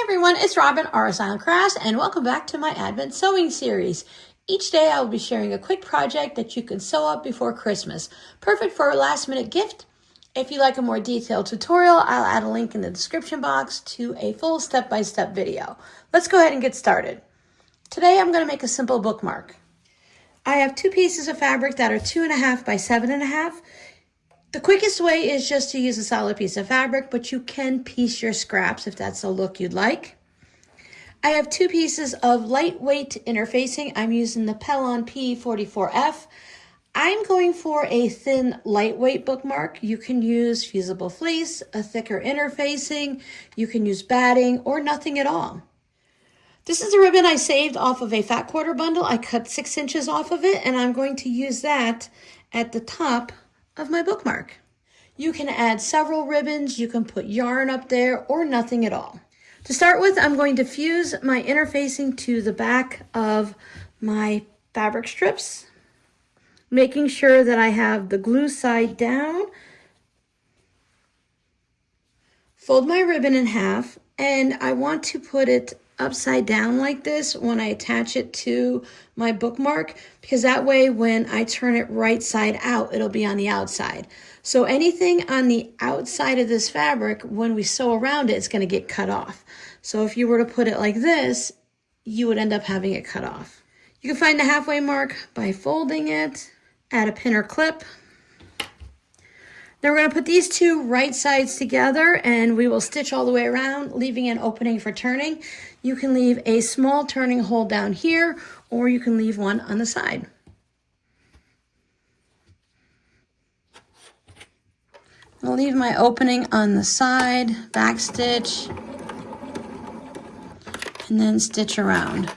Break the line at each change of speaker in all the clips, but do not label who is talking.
Everyone, it's Robin, R Silent Crafts, and welcome back to my Advent sewing series. Each day I will be sharing a quick project that you can sew up before Christmas. Perfect for a last minute gift. If you like a more detailed tutorial, I'll add a link in the description box to a full step-by-step video. Let's go ahead and get started. Today I'm going to make a simple bookmark. I have two pieces of fabric that are 2.5 by 7.5. The quickest way is just to use a solid piece of fabric, but you can piece your scraps if that's the look you'd like. I have two pieces of lightweight interfacing. I'm using the Pellon P44F. I'm going for a thin, lightweight bookmark. You can use fusible fleece, a thicker interfacing, you can use batting, or nothing at all. This is a ribbon I saved off of a fat quarter bundle. I cut 6 inches off of it, and I'm going to use that at the top of my bookmark. You can add several ribbons, you can put yarn up there, or nothing at all. To start with, I'm going to fuse my interfacing to the back of my fabric strips, making sure that I have the glue side down. Fold my ribbon in half, and I want to put it upside down like this when I attach it to my bookmark, because that way when I turn it right side out, it'll be on the outside. So anything on the outside of this fabric, when we sew around it, it's going to get cut off. So if you were to put it like this, you would end up having it cut off. You can find the halfway mark by folding it, add a pin or clip. Then we're going to put these two right sides together and we will stitch all the way around, leaving an opening for turning. You can leave a small turning hole down here, or you can leave one on the side. I'll leave my opening on the side, back stitch, and then stitch around.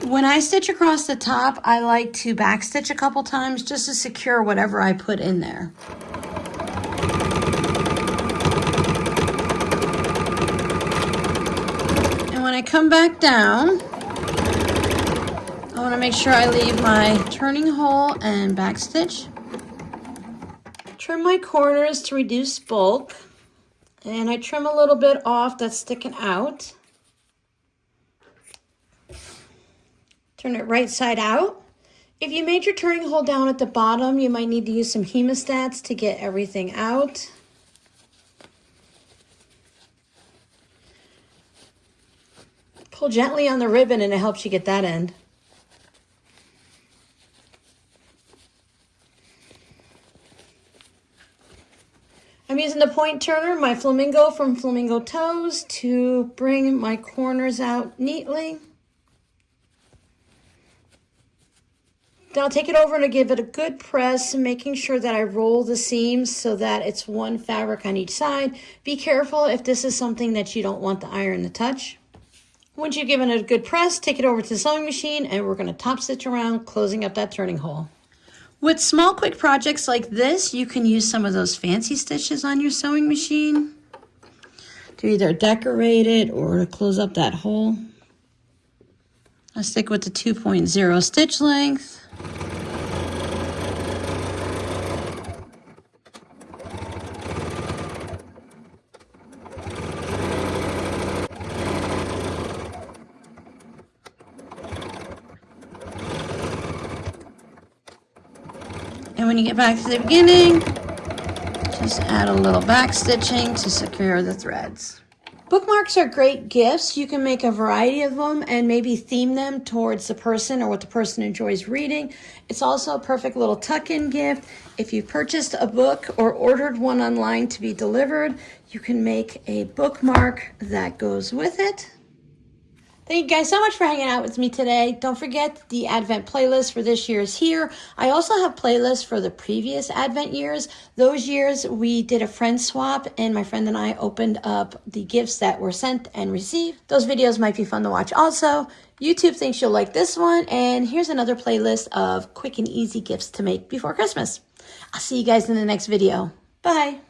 When I stitch across the top, I like to back stitch a couple times just to secure whatever I put in there. And when I come back down, I want to make sure I leave my turning hole and back stitch. Trim my corners to reduce bulk, and I trim a little bit off that's sticking out. Turn it right side out. If you made your turning hole down at the bottom, you might need to use some hemostats to get everything out. Pull gently on the ribbon and it helps you get that end. I'm using the point turner, my flamingo from Flamingo Toes, to bring my corners out neatly. Then I'll take it over and give it a good press, making sure that I roll the seams so that it's one fabric on each side. Be careful if this is something that you don't want the iron to touch. Once you've given it a good press, take it over to the sewing machine and we're going to top stitch around, closing up that turning hole. With small quick projects like this, you can use some of those fancy stitches on your sewing machine to either decorate it or to close up that hole. I'll stick with the 2.0 stitch length. And when you get back to the beginning, just add a little back stitching to secure the threads. Bookmarks are great gifts. You can make a variety of them and maybe theme them towards the person or what the person enjoys reading. It's also a perfect little tuck-in gift. If you purchased a book or ordered one online to be delivered, you can make a bookmark that goes with it. Thank you guys so much for hanging out with me today. Don't forget the Advent playlist for this year is here. I also have playlists for the previous Advent years. Those years we did a friend swap and my friend and I opened up the gifts that were sent and received. Those videos might be fun to watch also. YouTube thinks you'll like this one, and here's another playlist of quick and easy gifts to make before Christmas. I'll see you guys in the next video. Bye.